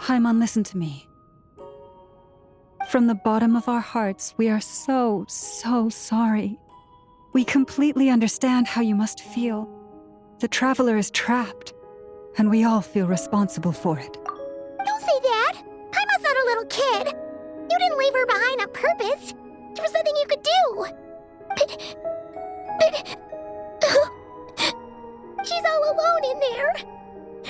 Paimon, listen to me. From the bottom of our hearts, we are so sorry. We completely understand how you must feel. The traveler is trapped, and we all feel responsible for it. Don't say that! Paimon's not a little kid! You didn't leave her behind on purpose! There was nothing you could do! But... She's all alone in there!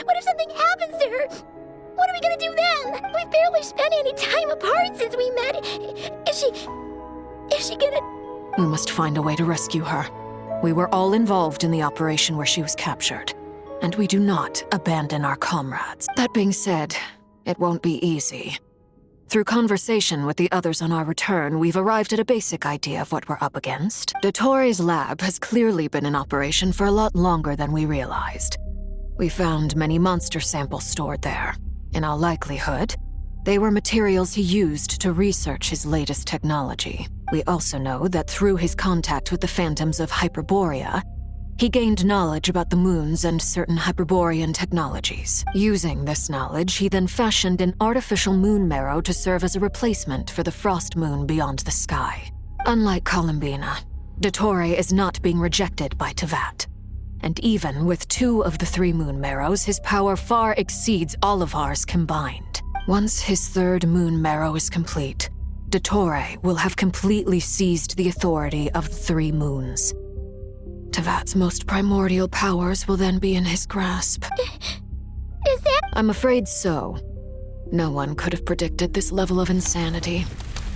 What if something happens to her? What are we gonna do then? We've barely spent any time apart since we met. Is she gonna... We must find a way to rescue her. We were all involved in the operation where she was captured, and we do not abandon our comrades. That being said, it won't be easy. Through conversation with the others on our return, we've arrived at a basic idea of what we're up against. Dottore's lab has clearly been in operation for a lot longer than we realized. We found many monster samples stored there. In all likelihood, they were materials he used to research his latest technology. We also know that through his contact with the phantoms of Hyperborea, he gained knowledge about the moons and certain Hyperborean technologies. Using this knowledge, he then fashioned an artificial moon marrow to serve as a replacement for the frost moon beyond the sky. Unlike Columbina, Dottore is not being rejected by Teyvat. And even with 2 of the 3 moon marrows, his power far exceeds all of ours combined. Once his 3rd moon marrow is complete, Dottore will have completely seized the authority of the 3 moons. Teyvat's most primordial powers will then be in his grasp. Is that... I'm afraid so. No one could have predicted this level of insanity.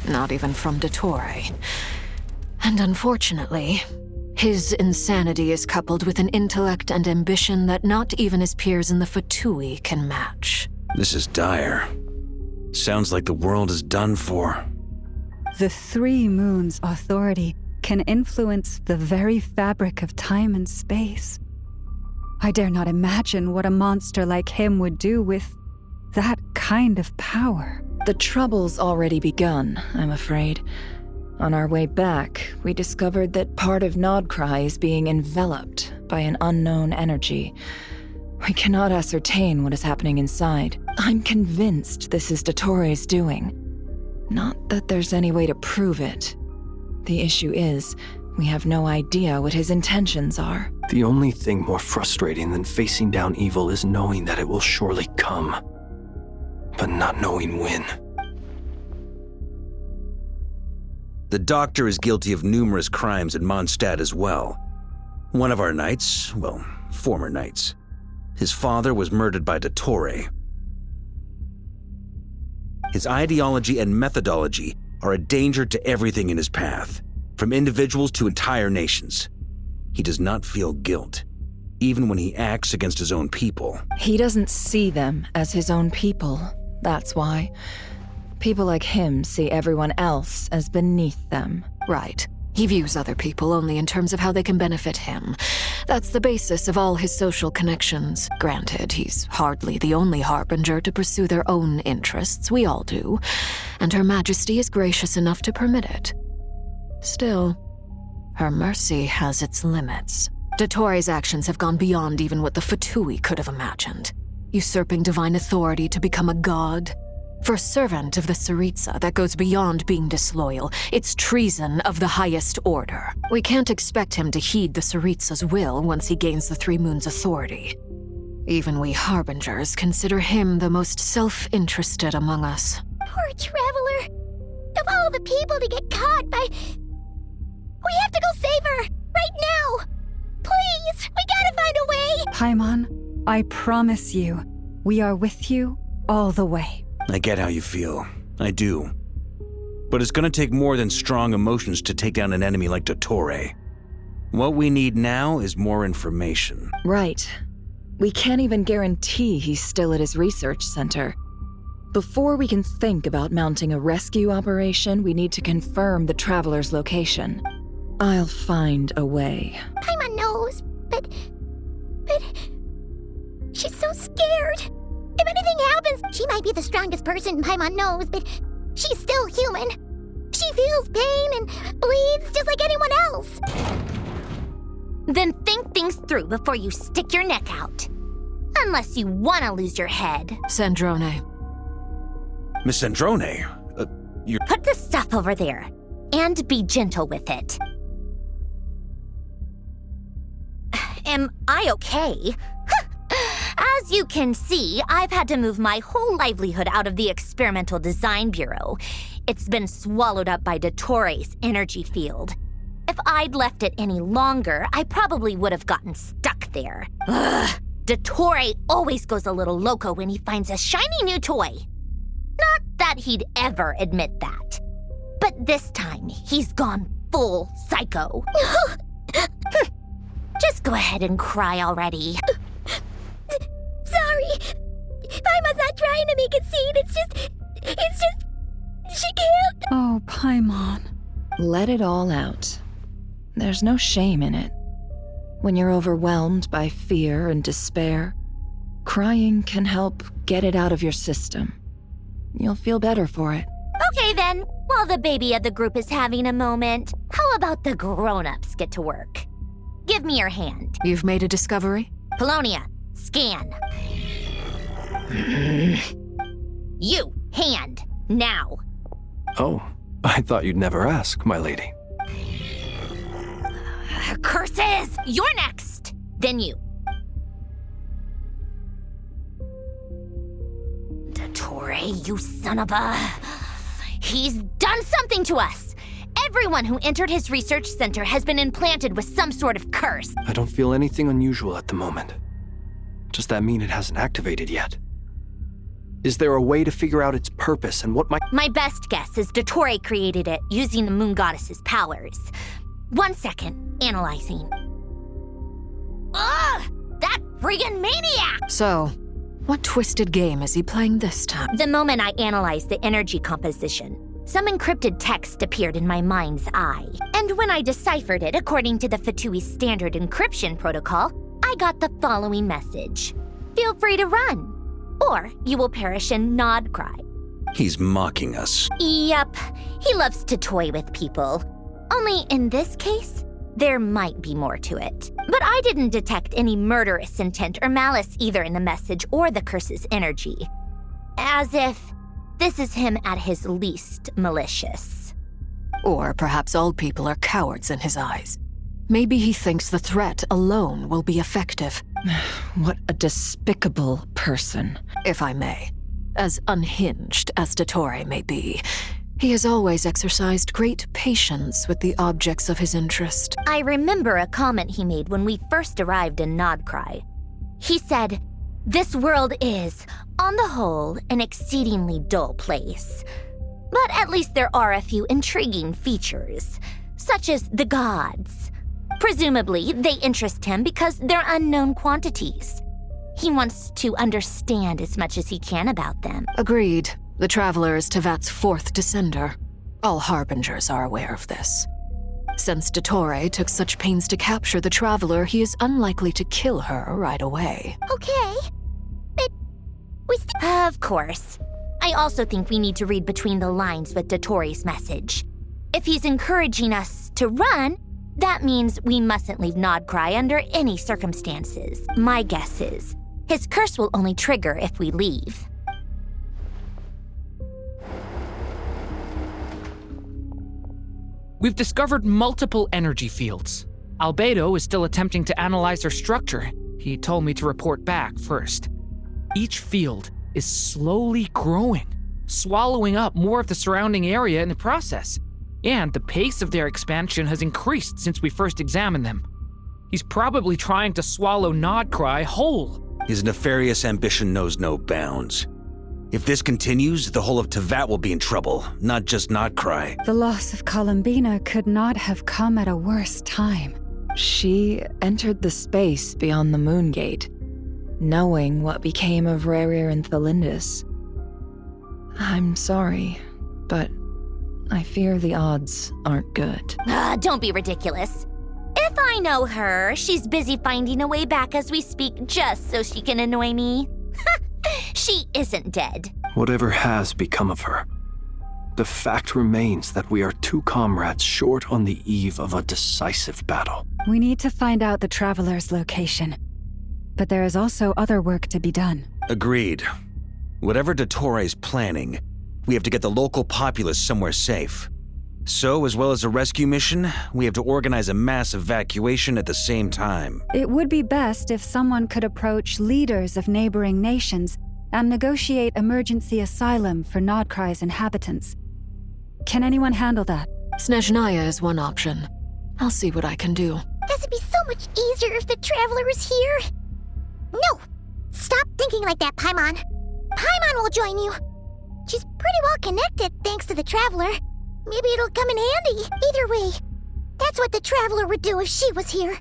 Not even from Dottore. And unfortunately, his insanity is coupled with an intellect and ambition that not even his peers in the Fatui can match. This is dire. Sounds like the world is done for. The 3 moons' authority can influence the very fabric of time and space. I dare not imagine what a monster like him would do with that kind of power. The trouble's already begun, I'm afraid. On our way back, we discovered that part of Nodcry is being enveloped by an unknown energy. We cannot ascertain what is happening inside. I'm convinced this is Dottore's doing. Not that there's any way to prove it. The issue is, we have no idea what his intentions are. The only thing more frustrating than facing down evil is knowing that it will surely come, but not knowing when. The doctor is guilty of numerous crimes in Mondstadt as well. One of our knights, well, former knights, his father was murdered by Dottore. His ideology and methodology are a danger to everything in his path, from individuals to entire nations. He does not feel guilt, even when he acts against his own people. He doesn't see them as his own people, that's why. People like him see everyone else as beneath them. Right. He views other people only in terms of how they can benefit him. That's the basis of all his social connections. Granted, he's hardly the only harbinger to pursue their own interests. We all do. And Her Majesty is gracious enough to permit it. Still, her mercy has its limits. Dottore's actions have gone beyond even what the Fatui could have imagined. Usurping divine authority to become a god. For a servant of the Tsaritsa, that goes beyond being disloyal. It's treason of the highest order. We can't expect him to heed the Tsaritsa's will once he gains the 3 moons' authority. Even we harbingers consider him the most self-interested among us. Poor traveler. Of all the people to get caught by... We have to go save her! Right now! Please! We gotta find a way! Paimon, I promise you, we are with you all the way. I get how you feel. I do. But it's gonna take more than strong emotions to take down an enemy like Dottore. What we need now is more information. Right. We can't even guarantee he's still at his research center. Before we can think about mounting a rescue operation, we need to confirm the traveler's location. I'll find a way. Paimon knows, but... She's so scared. If anything happens, she might be the strongest person Paimon knows, but she's still human. She feels pain and bleeds just like anyone else. Then think things through before you stick your neck out. Unless you want to lose your head. Sandrone, Miss Sandrone, you're... Put the stuff over there, and be gentle with it. Am I okay? As you can see, I've had to move my whole livelihood out of the Experimental Design Bureau. It's been swallowed up by Dottore energy field. If I'd left it any longer, I probably would have gotten stuck there. Ugh. Dottore always goes a little loco when he finds a shiny new toy. Not that he'd ever admit that. But this time, he's gone full psycho. Just go ahead and cry already. Sorry. Paimon's not trying to make it seem. It's just, she can't. Oh, Paimon. Let it all out. There's no shame in it. When you're overwhelmed by fear and despair, crying can help get it out of your system. You'll feel better for it. Okay then, while the baby of the group is having a moment, how about the grown-ups get to work? Give me your hand. You've made a discovery? Polonia, scan. You, hand, now. Oh, I thought you'd never ask, my lady. Curses! You're next! Then you. Dottore, you son of a... He's done something to us! Everyone who entered his research center has been implanted with some sort of curse. I don't feel anything unusual at the moment. Does that mean it hasn't activated yet? Is there a way to figure out its purpose and what might... My best guess is Dottore created it using the moon goddess's powers. 1 second, analyzing. Ugh! That friggin' maniac! So, what twisted game is he playing this time? The moment I analyzed the energy composition, some encrypted text appeared in my mind's eye. And when I deciphered it according to the Fatui standard encryption protocol, I got the following message. Feel free to run, or you will perish in nod cry. He's mocking us. Yep, he loves to toy with people. Only in this case, there might be more to it. But I didn't detect any murderous intent or malice either in the message or the curse's energy. As if this is him at his least malicious. Or perhaps all people are cowards in his eyes. Maybe he thinks the threat alone will be effective. What a despicable person. If I may. As unhinged as Dottore may be, he has always exercised great patience with the objects of his interest. I remember a comment he made when we first arrived in Nodcry. He said, "This world is, on the whole, an exceedingly dull place. But at least there are a few intriguing features, such as the gods. Presumably, they interest him because they're unknown quantities. He wants to understand as much as he can about them." Agreed. The Traveler is Tevat's 4th descender. All Harbingers are aware of this. Since Dottore took such pains to capture the Traveler, he is unlikely to kill her right away. Okay. But Of course. I also think we need to read between the lines with Dottore's message. If he's encouraging us to run, that means we mustn't leave Nodcry under any circumstances. My guess is, his curse will only trigger if we leave. We've discovered multiple energy fields. Albedo is still attempting to analyze their structure. He told me to report back first. Each field is slowly growing, swallowing up more of the surrounding area in the process. And the pace of their expansion has increased since we first examined them. He's probably trying to swallow Nodcry whole. His nefarious ambition knows no bounds. If this continues, the whole of Tevat will be in trouble, not just Nodcry. The loss of Columbina could not have come at a worse time. She entered the space beyond the Moon Gate, knowing what became of Rerir and Thalindus. I'm sorry, but I fear the odds aren't good. Don't be ridiculous. If I know her, she's busy finding a way back as we speak just so she can annoy me. She isn't dead. Whatever has become of her, the fact remains that we are 2 comrades short on the eve of a decisive battle. We need to find out the Traveler's location. But there is also other work to be done. Agreed. Whatever Dottore's planning, We have to get the local populace somewhere safe. So, as well as a rescue mission, we have to organize a mass evacuation at the same time. It would be best if someone could approach leaders of neighboring nations and negotiate emergency asylum for Nodcry's inhabitants. Can anyone handle that? Snezhnaya is one option. I'll see what I can do. This would be so much easier if the Traveler was here. No! Stop thinking like that, Paimon. Paimon will join you. She's pretty well connected thanks to the Traveler. Maybe it'll come in handy. Either way, that's what the Traveler would do if she was here.